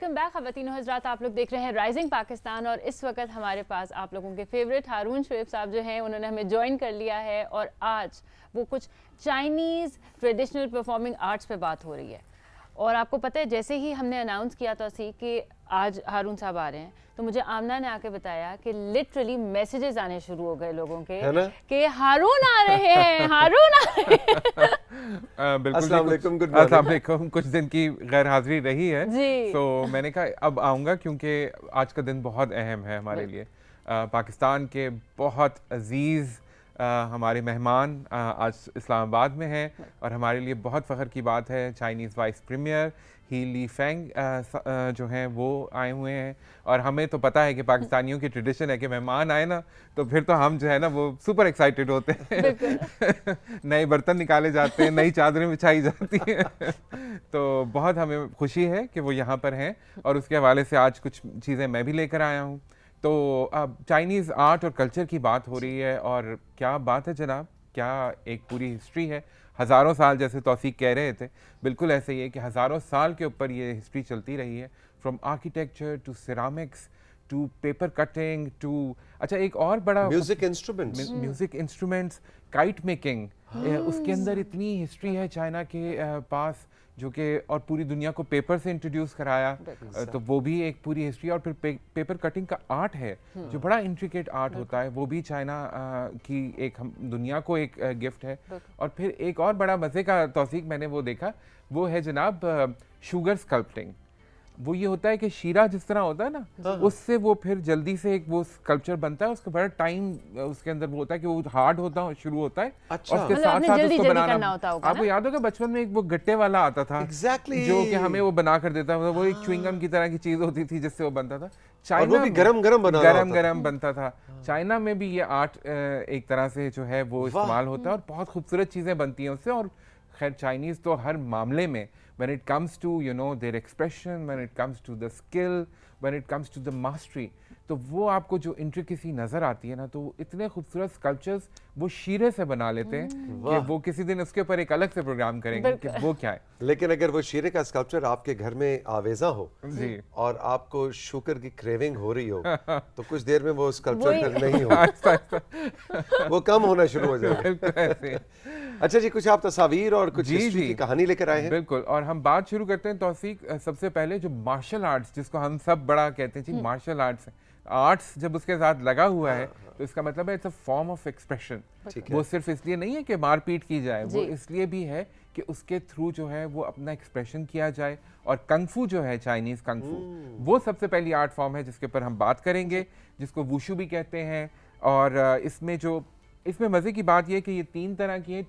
Welcome back ख़वातीन और हज़रात, आप लोग देख रहे हैं राइजिंग पाकिस्तान और इस वक्त हमारे पास आप लोगों के फेवरेट हारून शुएब साहब जो हैं उन्होंने हमें ज्वाइन कर लिया है और आज वो कुछ चाइनीज़ ट्रेडिशनल परफॉर्मिंग आर्ट्स पे बात हो रही है। और आपको पता है जैसे ही हमने अनाउंस किया था कि आज हारून साहब आ रहे हैं तो मुझे आमना ने आके बताया कि लिटरली मैसेजेस आने शुरू हो गए लोगों के कि हारून आ रहे हैं, हारून आ रहे हैं। बिल्कुल। अस्सलाम वालेकुम। कुछ दिन की गैर हाजिरी रही है जी। तो मैंने कहा अब आऊँगा क्योंकि आज का दिन बहुत अहम है हमारे लिए। पाकिस्तान के बहुत अजीज़ हमारे मेहमान आज इस्लामाबाद में हैं और हमारे लिए बहुत फ़ख्र की बात है। चाइनीज़ वाइस प्रीमियर ही ली फेंग जो हैं वो आए हुए हैं और हमें तो पता है कि पाकिस्तानियों की ट्रेडिशन है कि मेहमान आए ना तो फिर तो हम जो है ना वो सुपर एक्साइटेड होते हैं। नए बर्तन निकाले जाते हैं, नई चादरें बिछाई जाती हैं। तो बहुत हमें खुशी है कि वो यहाँ पर हैं और उसके हवाले से आज कुछ चीज़ें मैं भी लेकर आया हूँ। तो अब चाइनीज़ आर्ट और कल्चर की बात हो रही है और क्या बात है जनाब, क्या एक पूरी हिस्ट्री है। हज़ारों साल, जैसे तौसीक कह रहे थे, बिल्कुल ऐसे ही है कि हज़ारों साल के ऊपर ये हिस्ट्री चलती रही है। From architecture to ceramics to paper cutting to अच्छा एक और बड़ा म्यूजिक इंस्ट्रूमेंट्स, काइट मेकिंग, उसके अंदर इतनी हिस्ट्री है चाइना के पास जो कि और पूरी दुनिया को पेपर से इंट्रोड्यूस कराया। तो वो भी एक पूरी हिस्ट्री। और फिर पेपर कटिंग का आर्ट है जो बड़ा इंट्रिकेट आर्ट होता है, वो भी चाइना की एक दुनिया को एक गिफ्ट है। और फिर एक और बड़ा मज़े का तौसीक मैंने वो देखा, वो है जनाब शुगर स्कल्पटिंग। वो ये होता है कि शीरा जिस तरह होता है ना उससे वो फिर जल्दी से एक वो स्कल्पचर बनता है। उसका बड़ा टाइम उसके अंदर वो होता है कि वो हार्ड होता शुरू होता है। अच्छा। और उसके साथ साथ उसको बनाना आपको याद होगा बचपन में एक वो गट्टे वाला आता था जो कि हमें वो बना कर देता था। वो एक च्युइंगम की तरह की चीज होती थी जिससे वो बनता था। चाइना में गरम बनता था। चाइना में भी ये आर्ट एक तरह से जो है वो इस्तेमाल होता है और बहुत खूबसूरत चीजें बनती हैं उससे। और खैर चाइनीज तो हर मामले में when it comes to their expression, when it comes to the skill, when it comes to the mastery, तो वो आपको जो इंट्रिकेसी नज़र आती है ना, तो इतने खूबसूरत स्कल्पचर्स वो शीरे से बना लेते हैं कि वो किसी दिन उसके ऊपर एक अलग से प्रोग्राम करेंगे कि वो क्या है। लेकिन अगर वो शीरे का स्कल्पचर आपके घर में आवेजा हो जी और आपको शुगर की क्रेविंग हो रही हो तो कुछ देर में वो स्कल्पचर नहीं हो, वो कम होना शुरू हो जाएगा। अच्छा जी, कुछ आप तस्वीर और कुछ हिस्ट्री की कहानी लेकर आए हैं। बिल्कुल। और हम बात शुरू करते हैं तौसीक, सबसे पहले जो मार्शल आर्ट्स जिसको हम सब बड़ा कहते हैं जी, मार्शल आर्ट्स जब उसके साथ लगा हुआ है तो इसका मतलब है it's a form of expression. वो सिर्फ इसलिए नहीं है कि मारपीट की जाए, वो इसलिए भी है कि उसके थ्रू जो है वो अपना एक्सप्रेशन किया जाए। और कंगफू जो है, चाइनीज कंगफू, वो सबसे पहली आर्ट फॉर्म है जिसके ऊपर हम बात करेंगे, जिसको वुशु भी कहते हैं। और इसमें मज़े की बात यह है कि ये 3 तरह की है।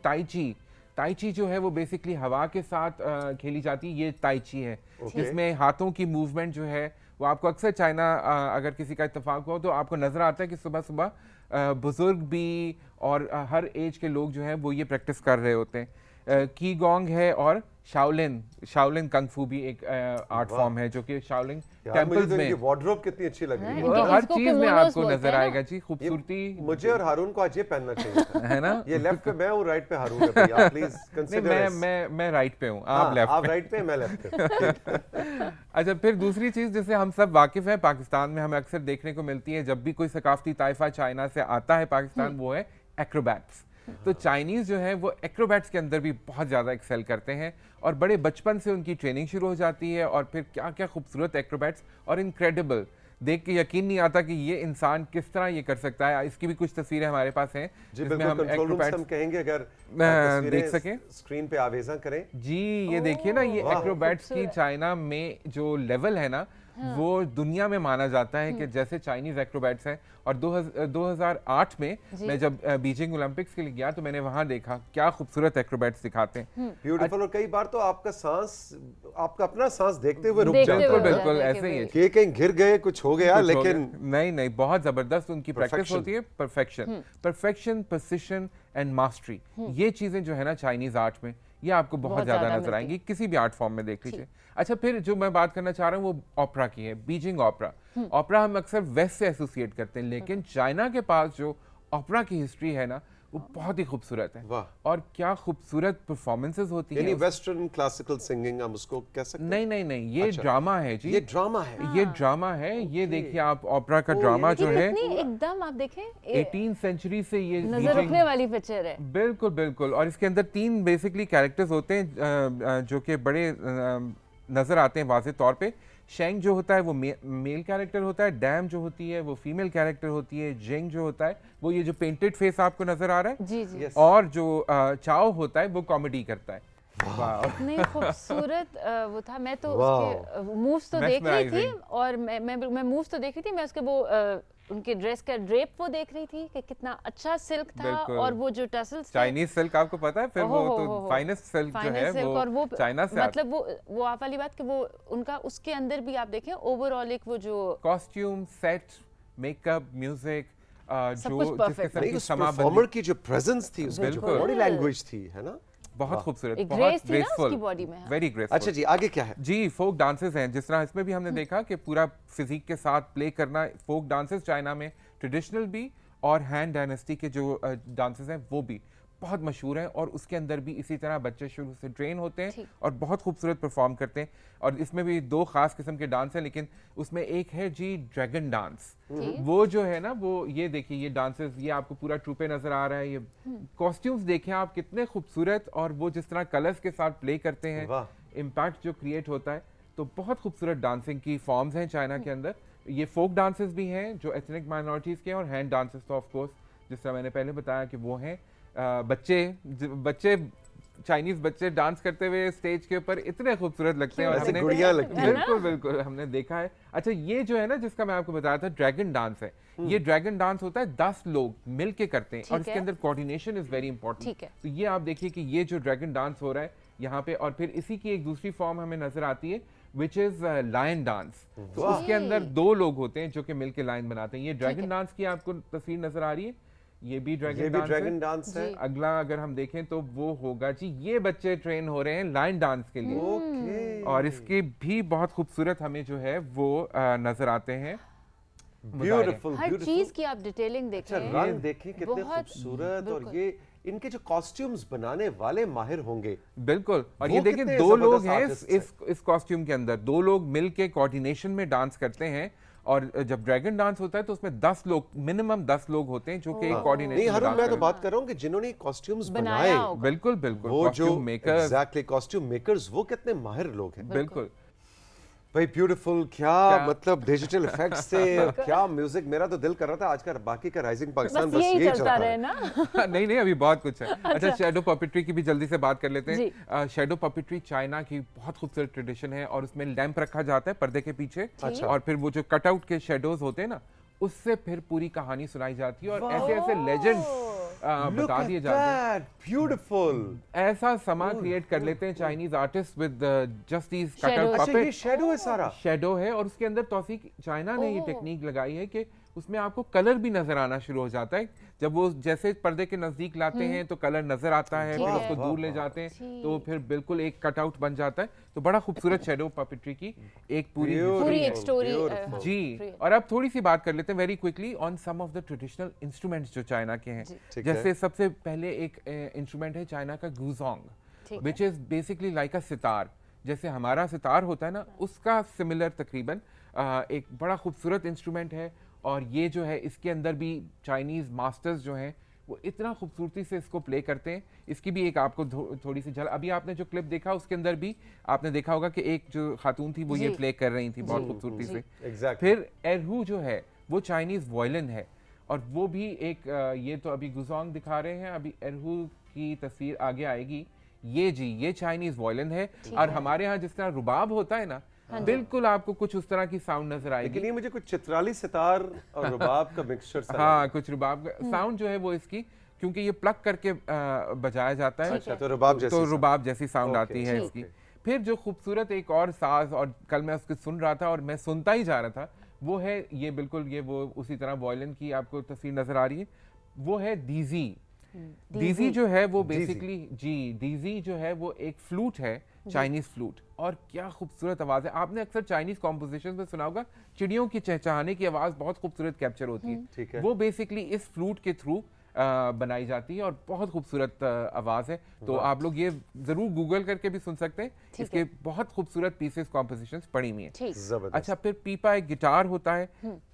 ताइची जो है वो बेसिकली हवा के साथ खेली जाती है, ये ताइची है जिसमें हाथों की मूवमेंट जो है वो आपको अक्सर चाइना अगर किसी का इत्तेफाक हो तो आपको नज़र आता है कि सुबह सुबह बुजुर्ग भी और हर एज के लोग जो हैं वो ये प्रैक्टिस कर रहे होते हैं। की गोंग है और शाओलिन कंगफू भी एक आर्ट फॉर्म है जो कि शाओलिन टेंपल्स में। वार्डरोब कितनी अच्छी लग रही है, हर चीज में आपको नजर आएगा जी खूबसूरती। मुझे और हारून को आज ये पहनना चाहिए है ना। ये लेफ्ट पे मैं हूँ, राइट पे हारून है। आप प्लीज कंसीडर। मैं राइट पे हूँ, आप राइट पे, मैं लेफ्ट पे। अच्छा, फिर दूसरी चीज जिससे हम सब वाकिफ हैं, पाकिस्तान में हमें अक्सर देखने को मिलती है जब भी कोई सकाफती ताइफा चाइना से आता है पाकिस्तान, वो है एक्रोबैट्स। तो चाइनीज़ जो है वो एक्रोबैट्स के अंदर भी बहुत ज़्यादा एक्सेल करते हैं और बड़े बचपन से उनकी ट्रेनिंग शुरू हो जाती है। और फिर क्या क्या खूबसूरत एक्रोबैट्स और इनक्रेडिबल, देख के यकीन नहीं आता कि ये इंसान किस तरह ये कर सकता है। इसकी भी कुछ तस्वीरें हमारे पास हैं जिसमें हम एक्रोबैट्स, हम कहेंगे अगर देख सकें, स्क्रीन पे आवेजा करें जी। ये देखिए ना, ये एक्रोबैट्स की चाइना में जो लेवल है ना, वो दुनिया में माना जाता है कि जैसे चाइनीज एक्रोबैट्स हैं। और 2008 में मैं जब बीजिंग ओलंपिक्स के लिए गया तो मैंने वहां देखा क्या खूबसूरत एक्रोबैट्स दिखाते हैं। ब्यूटीफुल। और कई बार तो आपका अपना सांस देखते हुए रुक जाता है। बिल्कुल ऐसे ही है कि कहीं गिर गए, कुछ हो गया, लेकिन नहीं, बहुत जबरदस्त उनकी प्रैक्टिस होती है। परफेक्शन, प्रिसिशन एंड मास्टरी, ये चीजें जो है ना चाइनीज आर्ट में, ये आपको बहुत ज्यादा नजर आएंगी, किसी भी आर्ट फॉर्म में देख लीजिए। अच्छा, फिर जो मैं बात करना चाह रहा हूँ वो ओपेरा की है, बीजिंग ओपेरा। ओपेरा हम अक्सर वेस्ट से एसोसिएट करते हैं, लेकिन चाइना के पास जो ओपेरा की हिस्ट्री है ना वो बहुत ही खूबसूरत है। वाह। और क्या खूबसूरत परफॉर्मेंसेस होती यानी हैं। वेस्टर्न क्लासिकल सिंगिंग हम उसको कह सकते हैं? नहीं नहीं नहीं, ये अच्छा। ड्रामा है जी। ये ड्रामा है। ये ड्रामा है। ये देखिए आप, ओपेरा का ओ, ड्रामा यानी जो है कितनी एकदम आप देखें 18th सेंचुरी से ये नजर teaching- रखने वाली पिक्चर है। बिल्कुल बिल्कुल। और इसके अंदर 3 बेसिकली कैरेक्टर्स होते हैं जो कि बड़े नज़र आते हैं वाज़े तौर पे। शेंग जो होता है वो मेल कैरेक्टर होता है, डैम जो होती है वो फीमेल कैरेक्टर होती है, जेंग जो होता है वो ये जो पेंटेड फेस आपको नज़र आ रहा है, जी जी। Yes. और जो चाओ होता है वो कॉमेडी करता है। वाह। नहीं खूबसूरत वो था। मैं तो Wow. उसके मूव्स तो देख रही थी, Mesmerizing. और मैं मूव्स तो देख रही थी, मैं उसके वो उनके ड्रेस का ड्रेप वो देख रही थी कि कितना अच्छा सिल्क था, बिल्कुल। और वो जो टसल्स थे, चाइनीज सिल्क आपको पता है, फिर वो ओहो, तो ओहो, फाइनेस्ट सिल्क जो है फाइनेस्ट सिल्क, और वो चाइना से मतलब वो आप वाली बात कि वो उनका उसके अंदर भी आप देखें ओवरऑल एक वो जो कॉस्ट्यूम, सेट, मेकअप, म्यूजिक, सब जो कुछ जिस perfect किस्म नहीं, की उस समाबंदी, परफॉर्मर की जो प्रेजेंस थी, उसमें जो बिल्कुल। बॉडी लैंग्वेज थी, है ना? बहुत खूबसूरत, एक बहुत grace थी ना ग्रेसफुल, उसकी body में, हाँ। Very graceful. अच्छा जी, आगे क्या है? जी, फोक डांसेस हैं, जिस तरह इसमें भी हमने देखा कि पूरा फिजिक के साथ प्ले करना। फोक डांसेस चाइना में ट्रेडिशनल भी और हैन डायनेस्टी के जो डांसेस हैं वो भी बहुत मशहूर हैं, और उसके अंदर भी इसी तरह बच्चे शुरू से ट्रेन होते हैं ठीक। और बहुत खूबसूरत परफॉर्म करते हैं। और इसमें भी 2 खास किस्म के डांस हैं, लेकिन उसमें एक है जी ड्रैगन डांस। ठीक। वो जो है ना, वो ये देखिए, ये डांसेस, ये आपको पूरा ट्रूपे नजर आ रहा है, ये कॉस्ट्यूम्स देखें आप कितने खूबसूरत, और वो जिस तरह कलर्स के साथ प्ले करते हैं, वाह। इम्पैक्ट जो क्रिएट होता है, तो बहुत खूबसूरत डांसिंग की फॉर्म्स हैं चाइना के अंदर। ये फोक डांसेस भी हैं जो एथनिक माइनॉरिटीज़ के हैं, और हैंड डांसेस तो ऑफ कोर्स जिस तरह मैंने पहले बताया कि वो हैं। बच्चे चाइनीज बच्चे डांस करते हुए स्टेज के ऊपर इतने खूबसूरत लगते हैं, और ऐसे हमने गुड़िया लगती है। बिल्कुल बिल्कुल हमने देखा है। अच्छा, ये जो है ना जिसका मैं आपको बताया था, ड्रैगन डांस है। ये ड्रैगन डांस होता है 10 लोग मिलके करते हैं, और ठीक इसके है। अंदर कोऑर्डिनेशन इज वेरी इंपॉर्टेंट। ठीक है। तो ये आप देखिए कि ये जो ड्रैगन डांस हो रहा है यहाँ पे, और फिर इसी की एक दूसरी फॉर्म हमें नजर आती है विच इज लायन डांस। तो वाह। उसके अंदर 2 लोग होते हैं जो कि मिलके लाइन बनाते हैं। ये ड्रैगन डांस की आपको तस्वीर नजर आ रही है, ये भी ये ड्रैगन भी डांस ड्रैगन है। डांस है। जी। अगला अगर हम देखें तो वो होगा जी, ये बच्चे ट्रेन हो रहे हैं लाइन डांस के लिए, ओके। और इसके भी बहुत खूबसूरत हमें जो है वो नजर आते हैं। ब्यूटीफुल, हर ब्यूटीफुल। चीज की आप डिटेलिंग अच्छा, देखें। रंग देखें कितने बहुत- खूबसूरत, और बिल्कुल। ये इनके जो कॉस्ट्यूम्स बनाने वाले माहिर होंगे। बिल्कुल। और वो ये देखिए कितने 2 लोग जबरदस्त हैं artists इस कॉस्ट्यूम के अंदर, 2 लोग मिलके कोऑर्डिनेशन में डांस करते हैं। और जब ड्रैगन डांस होता है तो उसमें 10 लोग, मिनिमम 10 लोग होते हैं जो कि नहीं कोऑर्डिनेशन हरुण, मैं तो में बात कर रहा हूँ कि जिन्होंने कॉस्ट्यूम्स बनाया बनाए, होगा। बिल्कुल बिल्कुल, वो जो costume makers, exactly costume makers, वो कितने माहिर लोग हैं। बिल्कुल। भाई ब्यूटीफुल, क्या मतलब डिजिटल इफेक्ट्स से, क्या म्यूजिक। मेरा तो दिल कर रहा था आज का बाकी का राइजिंग पाकिस्तान बस बस यही यही चलता चलता रहे है। ना। नहीं नहीं, अभी बहुत कुछ है। अच्छा, शैडो पपेट्री की भी जल्दी से बात कर लेते हैं। शैडो पपेट्री चाइना की बहुत खूबसूरत ट्रेडिशन है, और उसमें लैंप रखा जाता है पर्दे के पीछे, अच्छा। और फिर वो जो कटआउट के शेडोज होते हैं ना, उससे फिर पूरी कहानी सुनाई जाती है, और ऐसे ऐसे लेजेंड्स बता दिए जाते हैं। ब्यूटीफुल। ऐसा समा क्रिएट कर लेते हैं Chinese artist with just these cutout Shadows। अच्छा, ये पपेट। शेडो है सारा। शेडो है, और उसके अंदर तौसीक चाइना ने ये ओह। टेक्निक लगाई है कि उसमें आपको कलर भी नजर आना शुरू हो जाता है। जब वो जैसे पर्दे के नजदीक लाते हैं तो कलर नजर आता है, ठीक फिर है। उसको दूर ले वाह, जाते हैं ठीक। तो फिर बिल्कुल एक कटआउट बन जाता है। तो बड़ा खूबसूरत शेडो पपेट्री की एक पूरी Beautiful, पूरी एक स्टोरी beautiful। जी। और अब थोड़ी सी बात कर लेते हैं very quickly on some of the traditional instruments जो चाइना के हैं। ठीक है। जैसे सबसे पहले एक इंस्ट्रूमेंट है चाइना का गुजोंग, ठीक विच इज बेसिकली लाइक अ सितार। जैसे हमारा सितार होता है ना, उसका सिमिलर तकरीबन एक बड़ा खूबसूरत इंस्ट्रूमेंट है। और ये जो है, इसके अंदर भी चाइनीज मास्टर्स जो हैं वो इतना खूबसूरती से इसको प्ले करते हैं। इसकी भी एक आपको थोड़ी सी झलक, अभी आपने जो क्लिप देखा उसके अंदर भी आपने देखा होगा कि एक जो खातून थी वो ये जी। प्ले कर रही थी बहुत खूबसूरती से। एग्जैक्टली। फिर एरहू जो है वो चाइनीज वायलिन है, और वो भी एक ये तो अभी गुजोंग दिखा रहे हैं, अभी एरहू की तस्वीर आगे आएगी। ये जी, ये चाइनीज वायलिन है। और हमारे यहाँ जिस तरह रुबाब होता है ना, बिल्कुल आपको कुछ उस तरह की साउंड नजर आएगी। लेकिन ये मुझे कुछ चित्राली सितार और रुबाब का मिक्सचर सा हाँ, कुछ रुबाब का साउंड जो है वो इसकी, क्योंकि ये प्लग करके बजाया जाता है, अच्छा, तो रुबाब जैसी तो sound। रुबाब जैसी साउंड Okay, आती है ठीक इसकी। है। फिर जो खूबसूरत एक और साज, और कल मैं उसको सुन रहा था और मैं सुनता ही जा रहा था, वो है ये बिल्कुल ये वो उसी तरह वायलिन की आपको तस्वीर नजर आ रही है, वो है डीजी। डीजी जो है वो बेसिकली जी, डीजी जो है वो एक फ्लूट है, चाइनीज फ्लूट। और क्या खूबसूरत आवाज है। आपने अक्सर चाइनीज कॉम्पोजिशन में सुना होगा चिड़ियों की चहचहाने की आवाज बहुत खूबसूरत कैप्चर होती ठीक है। है। वो बेसिकली इस फ्लूट के थ्रू बनाई जाती है और बहुत खूबसूरत आवाज़ है। तो आप लोग ये ज़रूर गूगल करके भी सुन सकते हैं, इसके बहुत खूबसूरत पीसेस कॉम्पोजिशंस पड़ी हुई हैं। अच्छा, फिर पीपा एक गिटार होता है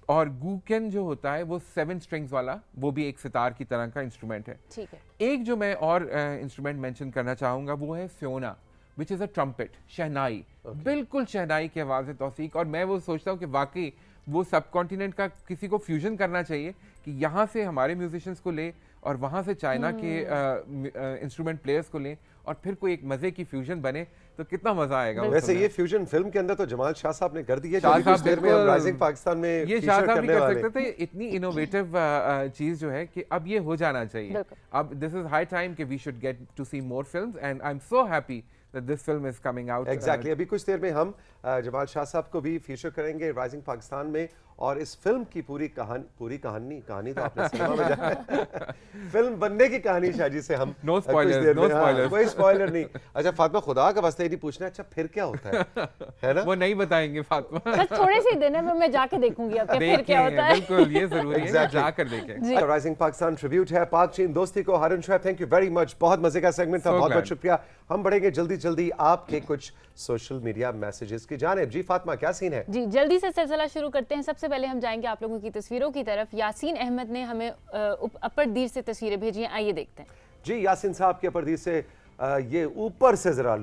और गूकन जो होता है वो 7 स्ट्रिंग्स वाला, वो भी एक सितार की तरह का इंस्ट्रूमेंट है। ठीक है। एक जो मैं और इंस्ट्रूमेंट मेंशन करना चाहूँगा वो है Fiona, which is a trumpet, shehnai. बिल्कुल शहनाई की आवाज़ है तौसीक, और मैं वो सोचता हूँ कि वाकई वो सब कॉन्टिनेंट का किसी को फ्यूजन करना चाहिए कि यहाँ से हमारे म्यूजिशियंस को ले और वहाँ से चाइना के इंस्ट्रूमेंट प्लेयर्स को लें और फिर कोई एक मज़े की फ्यूजन बने तो कितना मज़ा आएगा। वैसे ये फ्यूजन फिल्म के अंदर तो जमाल शाह साहब ने कर दिया, कुछ देर में हम राइजिंग पाकिस्तान में ये शाह साहब भी कर सकते थे। इतनी इनोवेटिव चीज़ जो है कि अब ये हो जाना चाहिए। अब दिस इज हाई टाइम कि we should get to see more films and I am so happy that this film is coming out. Exactly. अभी कुछ देर में हम जमाल शाह साहब को भी फीचर करेंगे राइजिंग पाकिस्तान में, और इस फिल्म की पूरी कहानी तो आपने सिनेमा में जाना फिल्म बनने की कहानी शाहजी से हम नो स्पॉयलर्स कोई स्पॉइलर नहीं। अच्छा फातिमा, खुदा का वास्ते नहीं पूछना, अच्छा फिर क्या होता है ना? वो नहीं बताएंगे फातिमा, बस थोड़े से दिन है, मैं जाके देखूंगी अब फिर क्या होता है। बिल्कुल ये जरूरी है, जाकर देखें। राइजिंग पाकिस्तान ट्रिब्यूट है पाक चीन दोस्ती को। Haroon Shoaib, thank you very much, बहुत मजे का सेगमेंट था, बहुत बहुत शुक्रिया। हम बढ़ेंगे जल्दी आपके कुछ सोशल मीडिया मैसेजेस की जानिब। जी फातिमा, क्या सीन है? जी जल्दी से सिलसिला शुरू करते हैं। सबसे पहले हम जाएंगे आप लोगों की तस्वीरों की तरफ। यासीन अहमद ने हमें अपरदीर से तस्वीरें भेजी हैं, आइए देखते हैं। जी यासीन साहब के अपरदीर से ये ऊपर से जरा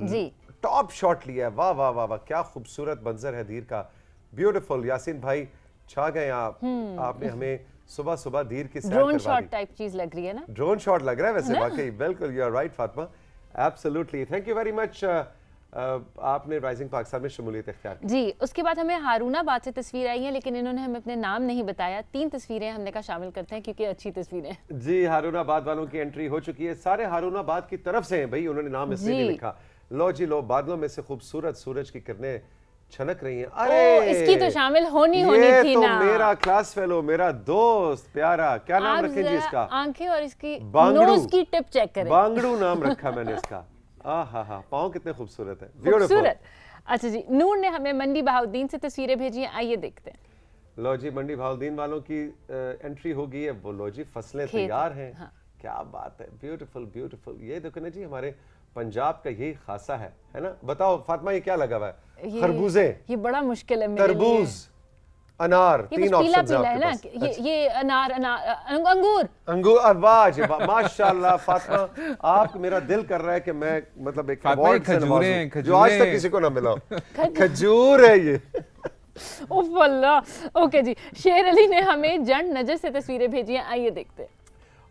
टॉप शॉट लिया है। वाह वाह वाह वाह, क्या खूबसूरत मंजर है दीर का, ब्यूटीफुल। यासीन भाई छा गए आप, आपने हमें सुबह सुबह दीर की सैर ड्रोन शॉट टाइप चीज लग रही है ना? ड्रोन शॉट लग रहा है वैसे, वाकई बिल्कुल, you are right Fatima, absolutely. Thank you very much, आपने राइजिंग पाकिस्तान में शमूलियत इख्तियार की। जी उसके बाद हमें हारूनाबाद से तस्वीर आई है, लेकिन इन्होंने हमें अपने नाम नहीं बताया। 3 तस्वीरें हमने कहा शामिल करते हैं क्योंकि अच्छी तस्वीरें। जी हारूनाबाद वालों की एंट्री हो चुकी है, सारे हारूनाबाद की तरफ से हैं भाई, उन्होंने नाम इसलिए नहीं लिखा। लो जी लो, बादलों में से खूबसूरत सूरज की किरणें छनक रही हैं। अरे इसकी तो शामिल होनी थी तो ना। मेरा क्लास फेलो, मेरा दोस्त प्यारा, क्या नाम रखें जी इसका? आंखें और इसकी नोज की टिप चेक करें। बांगड़ू नाम रखा मैंने इसका। हा, पाँव कितने खूबसूरत है, ब्यूटीफुल। अच्छा जी, नूर ने हमें मंडी बहाउद्दीन से तस्वीरें भेजी हैं, आइए देखते हैं। लो जी मंडी बहाउद्दीन वालों की एंट्री हो गई है। वो लो जी फसलें तैयार हैं। हाँ। क्या बात है, ब्यूटीफुल ब्यूटीफुल। ये देखो ना जी, हमारे पंजाब का यही खासा है ना? बताओ फातिमा, ये क्या लगा हुआ है? खरबूजे, ये बड़ा मुश्किल है मेरे लिए। तरबूज, अनार, 3 ऑप्शंस है ना? ये अनार अंगूर। वाह जी वाह, माशाल्लाह फातिमा, आप मेरा दिल कर रहा है कि मैं मतलब एक अवार्ड से नवाजूं जो आज तक किसी को ना मिला। खजूर है ये। ओह अल्लाह। ओके जी, शेर अली ने हमें जंड नजर से तस्वीरें भेजी हैं, आइए देखते हैं।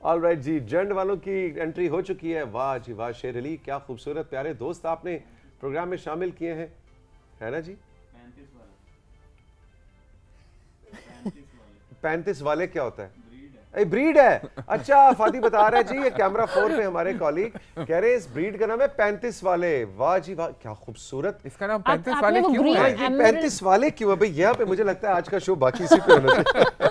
ऑलराइट जी, जंड वालों की एंट्री हो चुकी है। वाह जी वाह, शेर अली, क्या खूबसूरत प्यारे दोस्त आपने प्रोग्राम में शामिल किए हैं, है ना जी? 35 वाले क्या होता है? ब्रीड है। अच्छा फाती बता रहा है जी, ये कैमरा 4 पे हमारे कॉलीग कह रहे हैं इस ब्रीड का नाम है 35 वाले। वाह जी वाह, क्या खूबसूरत। इसका नाम 35 वाले क्यों है? 35 वाले क्यों है भाई? यहाँ पे मुझे लगता है आज का शो बाकी इसी पे होना चाहिए।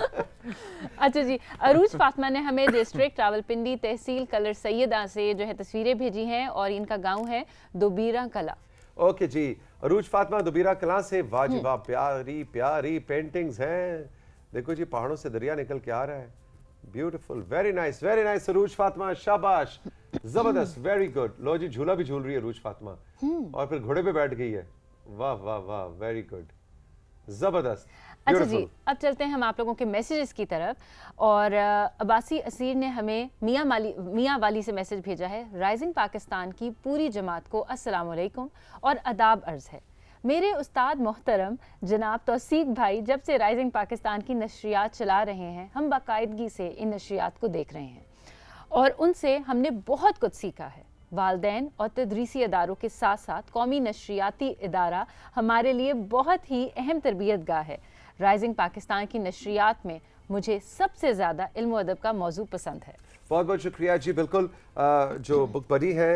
अच्छा जी, अरूज फातिमा ने हमें डिस्ट्रिक्ट रावलपिंडी तहसील कलर सैयदा से जो है तस्वीरें भेजी हैं और इनका गांव है दुबीरा कला। ओके जी, अरूज फातिमा दुबीरा कला से। वाह जी वाह, प्यारी प्यारी पेंटिंग्स हैं। देखो जी, पहाड़ों से दरिया निकल के आ रहा है, ब्यूटीफुल, वेरी नाइस अरूज फातिमा, शाबाश, जबरदस्त, वेरी गुड। लो जी, झूला भी झूल रही है अरूज फातिमा और फिर घोड़े पे बैठ गई है। वाह वाह वाह, वेरी गुड, जबरदस्त। अच्छा जी, अब चलते हैं हम आप लोगों के मैसेजेस की तरफ। और अब्बासी असीर ने हमें मियाँ वाली से मैसेज भेजा है। राइजिंग पाकिस्तान की पूरी जमात को अस्सलाम वालेकुम और अदाब अर्ज़ है। मेरे उस्ताद मोहतरम जनाब तौसीक भाई जब से राइजिंग पाकिस्तान की नशरियात चला रहे हैं, हम बाकायदगी से इन नशरियात को देख रहे हैं और उनसे हमने बहुत कुछ सीखा है। वालदैन और तदरीसी इदारों के साथ साथ कौमी नशरियाती इदारा हमारे लिए बहुत ही अहम तरबियत गाह है। राइजिंग पाकिस्तान की नशरियात में मुझे सबसे ज़्यादा इल्म और अदब का मौजू पसंद है। बहुत बहुत शुक्रिया जी। बिल्कुल, जो बुक बडी है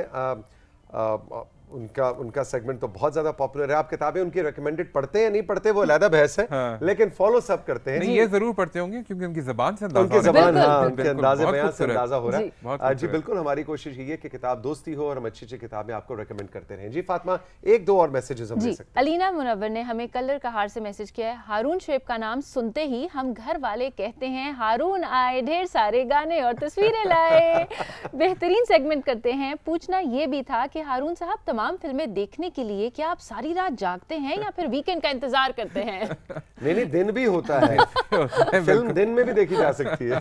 उनका सेगमेंट तो बहुत ज्यादा पॉपुलर है। आप किताबें उनकी रिकमेंडेड पढ़ते हैं नहीं पढ़ते वो अलग बहस है, हाँ। लेकिन फॉलो सब करते हैं। नहीं, ये जरूर पढ़ते होंगे क्योंकि उनकी जबान से उनकी जबान, हाँ, उनके बिल्कुल, अंदाजे बहुत बयान से खूबसूरत। अंदाजा हो रहा बहुत है। जी खूबसूरत। बिल्कुल, हमारी कोशिश ये है कि किताब दोस्ती हो और हम अच्छी अच्छी किताबें आपको रेकमेंड करते रहें। जी फातिमा, एक दो और मैसेजेस हम ले जी, सकते हैं। अलीना मुनव्वर ने हमें कलर कहार से मैसेज किया है। हारून शुएब का नाम सुनते ही हम घर वाले कहते हैं हारून आए, ढेर सारे गाने और तस्वीरें लाए। बेहतरीन सेगमेंट करते हैं। पूछना ये भी था कि हारून साहब तमाम फिल्में देखने के लिए क्या आप सारी रात जागते हैं या फिर वीकेंड का इंतजार करते हैं? नहीं, दिन भी होता है। फिल्म दिन में भी देखी जा सकती है।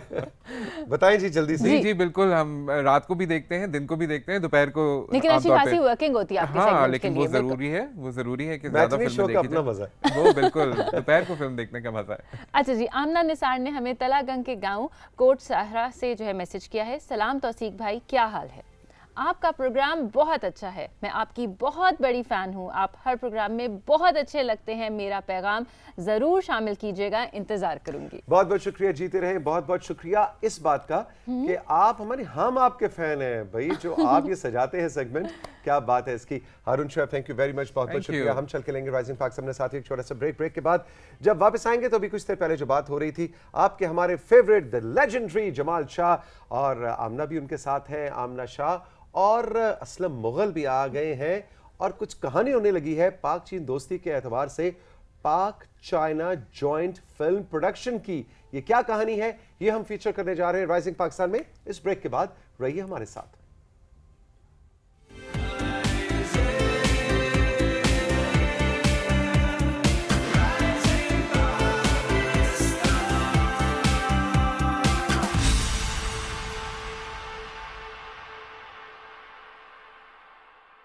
बताएं जी जल्दी से। जी बिल्कुल, हम रात को भी देखते हैं, दिन को भी देखते हैं, दोपहर को लेकिन अच्छी खासी वर्किंग होती है आपके हाँ, सेगमेंट लेकिन के वो लिए। जरूरी है कि ज्यादा मैथिली शो फिल्में का देखी अपना जाए। मजा है। वो बिल्कुल, दोपहर को फिल्म देखने का मजा है। अच्छा जी, आमना निसार ने हमें तलागंग के गांव कोट सहरा से जो है मैसेज किया है। सलाम तौसीक भाई, क्या हाल है? आपका प्रोग्राम बहुत अच्छा है, मैं आपकी बहुत बड़ी फ़ैन हूँ, आप हर प्रोग्राम में बहुत अच्छे लगते हैं, मेरा पैगाम ज़रूर शामिल कीजिएगा, इंतज़ार करूँगी। बहुत बहुत शुक्रिया, जीते रहे। बहुत बहुत शुक्रिया इस बात का कि आप हम आपके फैन हैं भाई, जो आप ये सजाते हैं सेगमेंट, क्या बात है इसकी। Haroon Shoaib, thank you very much, बहुत बहुत शुक्रिया। हम चल के लेंगे राइजिंग पाक सबने साथ ही एक छोटा सा ब्रेक के बाद जब वापस आएंगे तो अभी कुछ देर पहले जो बात हो रही थी आपके हमारे favourite the legendary Jamal Shah और आमना भी उनके साथ हैं, आमना शाह और असलम मुगल भी आ गए हैं और कुछ कहानी होने लगी है पाक चीन दोस्ती के एतबार से पाक चाइना जॉइंट फिल्म प्रोडक्शन की। ये क्या कहानी है, ये हम फीचर करने जा रहे हैं राइजिंग पाकिस्तान में। इस ब्रेक के बाद रहिए हमारे साथ।